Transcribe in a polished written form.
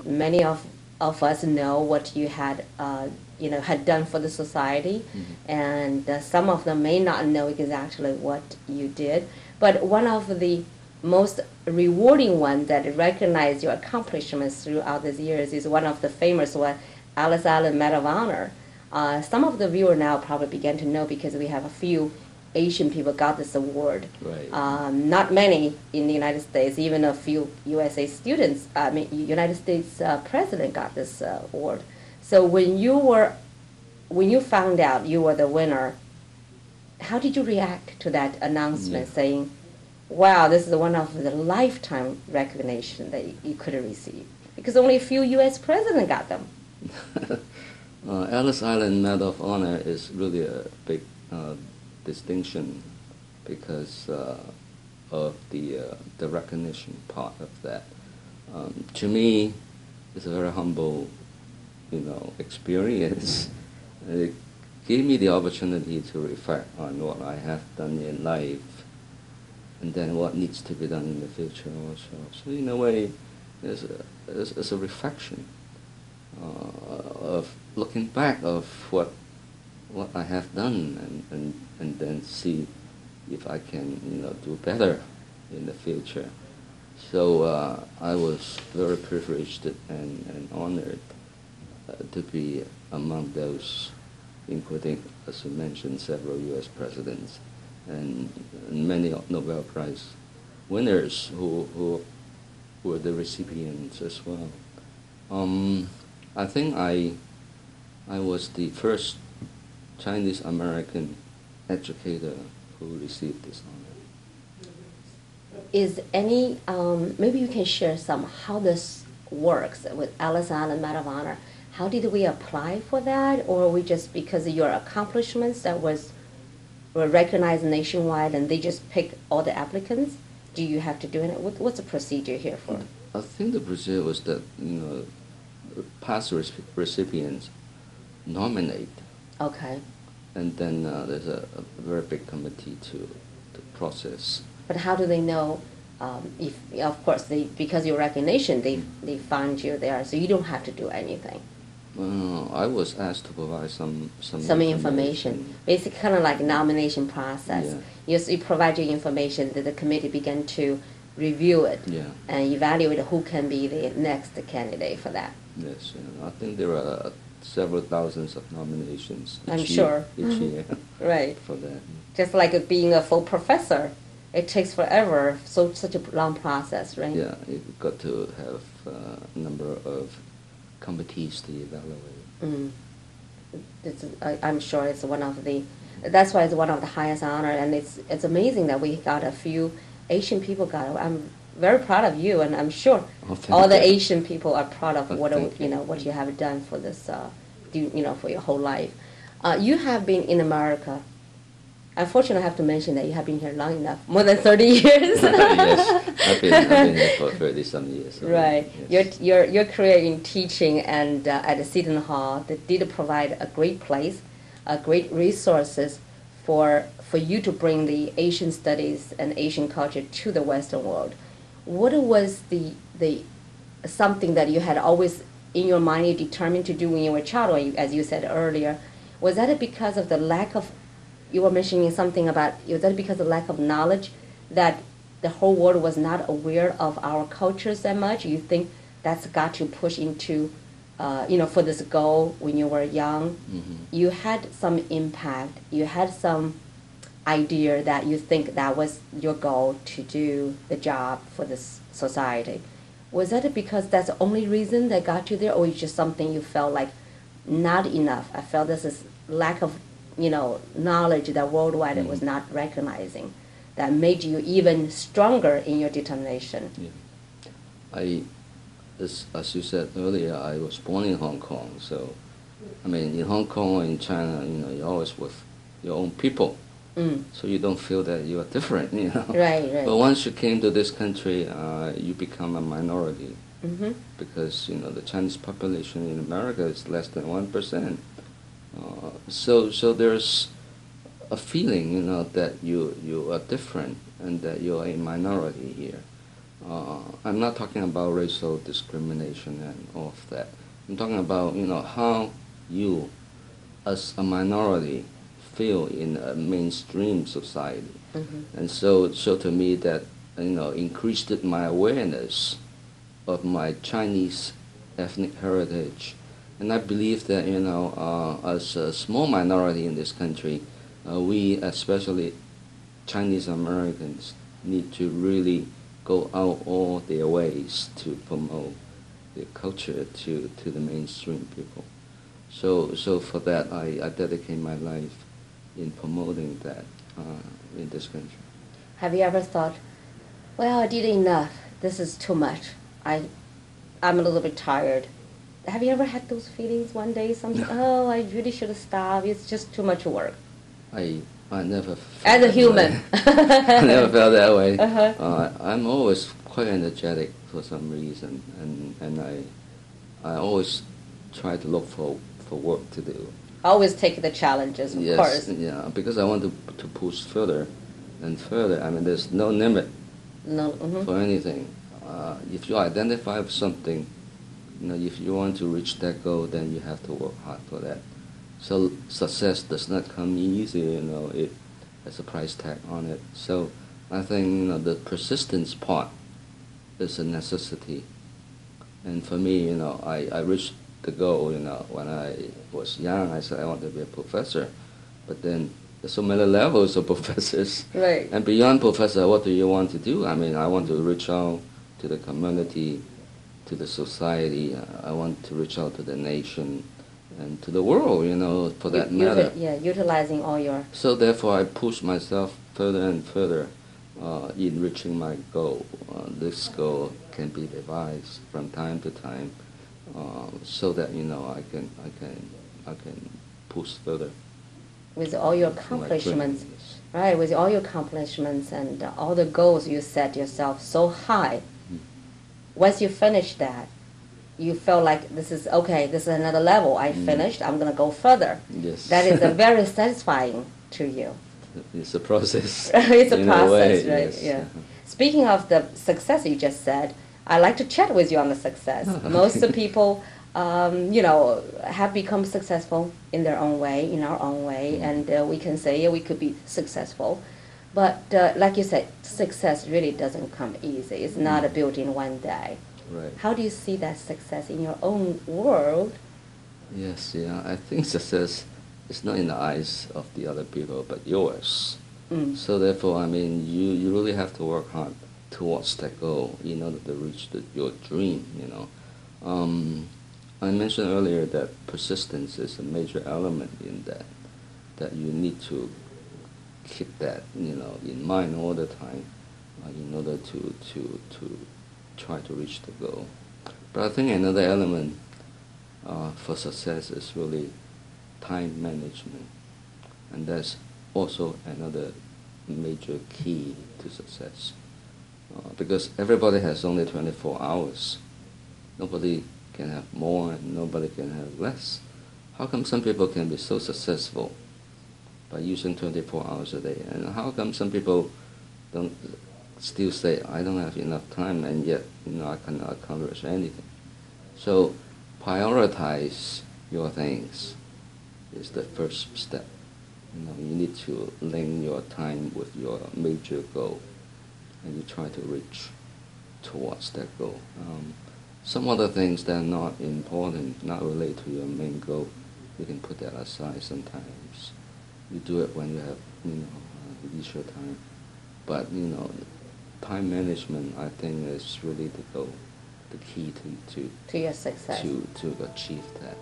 Many of us know what you had, had done for the society, and some of them may not know exactly what you did. But one of the most rewarding ones that recognize your accomplishments throughout these years is one of the famous one, Ellis Island Medal of Honor. Some of the viewers now probably begin to know because we have a few Asian people got this award. Right. Not many in the United States, even a few USA students, United States president got this award. So when you found out you were the winner, how did you react to that announcement saying, wow, this is one of the lifetime recognition that you could have received? Because only a few U.S. presidents got them. Ellis Island Medal of Honor is really a big distinction because of the recognition part of that. To me, it's a very humble, experience. It gave me the opportunity to reflect on what I have done in life, and then what needs to be done in the future also. So in a way, it's a reflection of looking back of what I have done and then see if I can do better in the future. So I was very privileged and honored to be among those, including, as you mentioned, several U.S. presidents and many Nobel Prize winners who were the recipients as well. I think I was the first Chinese American educator who received this honor. Is any, maybe you can share some how this works with Ellis Island Medal of Honor. How did we apply for that, or we just, because of your accomplishments that were recognized nationwide and they just pick all the applicants? Do you have to do it? What's the procedure here for? I think the procedure was that, past recipients nominate. Okay. And then there's a very big committee to process. But how do they know if, of course, because your recognition, they find you there, so you don't have to do anything? I was asked to provide some information. Basically, kind of like nomination process. Yeah. You provide your information, that the committee begin to review it and evaluate who can be the next candidate for that. Yes, I think there are several thousands of nominations each year. Right. For that. Just like being a full professor, it takes forever, such a long process, right? Yeah, you've got to have a number of committees to evaluate. I'm sure it's that's why it's one of the highest honor, and it's amazing that we got a few Asian people got it. I'm very proud of you, and I'm sure all the Asian people are proud of what you have done for this, for your whole life. You have been in America. Unfortunately, I have to mention that you have been here long enough, more than 30 years. Yes, I've been here for 30-some years. Right. Yes. Your career in teaching and at the Seton Hall that did provide a great place, great resources for you to bring the Asian studies and Asian culture to the Western world. What was the something that you had always in your mind you determined to do when you were a child, or as you said earlier? Was that because of the lack of, you were mentioning something about, was that because of lack of knowledge that the whole world was not aware of our cultures that much? You think that's got you push into, for this goal when you were young? Mm-hmm. You had some impact. You had some idea that you think that was your goal to do the job for this society. Was that because that's the only reason that got you there, or is just something you felt like not enough? I felt this is lack of, knowledge that worldwide it was not recognizing, that made you even stronger in your determination. Yeah. As you said earlier, I was born in Hong Kong, so, in Hong Kong or in China, you're always with your own people. So you don't feel that you are different, Right. But once you came to this country, you become a minority. Mm-hmm. Because, the Chinese population in America is less than 1%. So there's a feeling, that you are different and that you're a minority here. I'm not talking about racial discrimination and all of that. I'm talking about, how you, as a minority, feel in a mainstream society. Mm-hmm. And so to me that, increased my awareness of my Chinese ethnic heritage. And I believe that, as a small minority in this country, we, especially Chinese Americans, need to really go out all their ways to promote their culture to the mainstream people. So for that, I dedicate my life in promoting that in this country. Have you ever thought, well, I did enough. This is too much. I'm a little bit tired. Have you ever had those feelings one day? Something, oh, I really should stop. It's just too much work. I never felt As a human. I never felt that way. Uh-huh. I'm always quite energetic for some reason, and I always try to look for work to do. Always take the challenges, of course. Yeah, because I want to push further and further. I mean, there's no limit for anything. If you identify with something, if you want to reach that goal, then you have to work hard for that. So success does not come easy, it has a price tag on it. So I think, the persistence part is a necessity. And for me, I reached the goal, when I was young. I said I want to be a professor. But then there's so many levels of professors. Right. And beyond professor, what do you want to do? I mean, I want to reach out to the community, to the society. I want to reach out to the nation and to the world, for that matter. Utilizing all your... So therefore, I push myself further and further in reaching my goal. This goal can be revised from time to time, so that I can push further. With all your accomplishments, right? With all your accomplishments and all the goals you set yourself so high. Once you finish that, you feel like this is okay. This is another level. I finished. I'm going to go further. Yes. That is very satisfying to you. It's a process. It's a in process, a way, right? yes. Yeah. Speaking of the success you just said, I like to chat with you on the success. Most people, have become successful in their own way, in our own way, and we can say we could be successful. But like you said, success really doesn't come easy. It's not built in one day. Right. How do you see that success in your own world? Yes, yeah. I think success is not in the eyes of the other people, but yours. So therefore, I mean, you really have to work hard towards that goal in order to reach your dream, I mentioned earlier that persistence is a major element in that you need to keep that, in mind all the time in order to try to reach the goal. But I think another element for success is really time management, and that's also another major key to success. Because everybody has only 24 hours. Nobody can have more and nobody can have less. How come some people can be so successful by using 24 hours a day? And how come some people don't still say, I don't have enough time, and yet I cannot accomplish anything? So prioritize your things is the first step. You need to link your time with your major goal, and you try to reach towards that goal. Some other things that are not important, not related to your main goal, you can put that aside sometimes. You do it when you have, leisure time. But, time management, I think, is really the goal, the key to your success. To achieve that.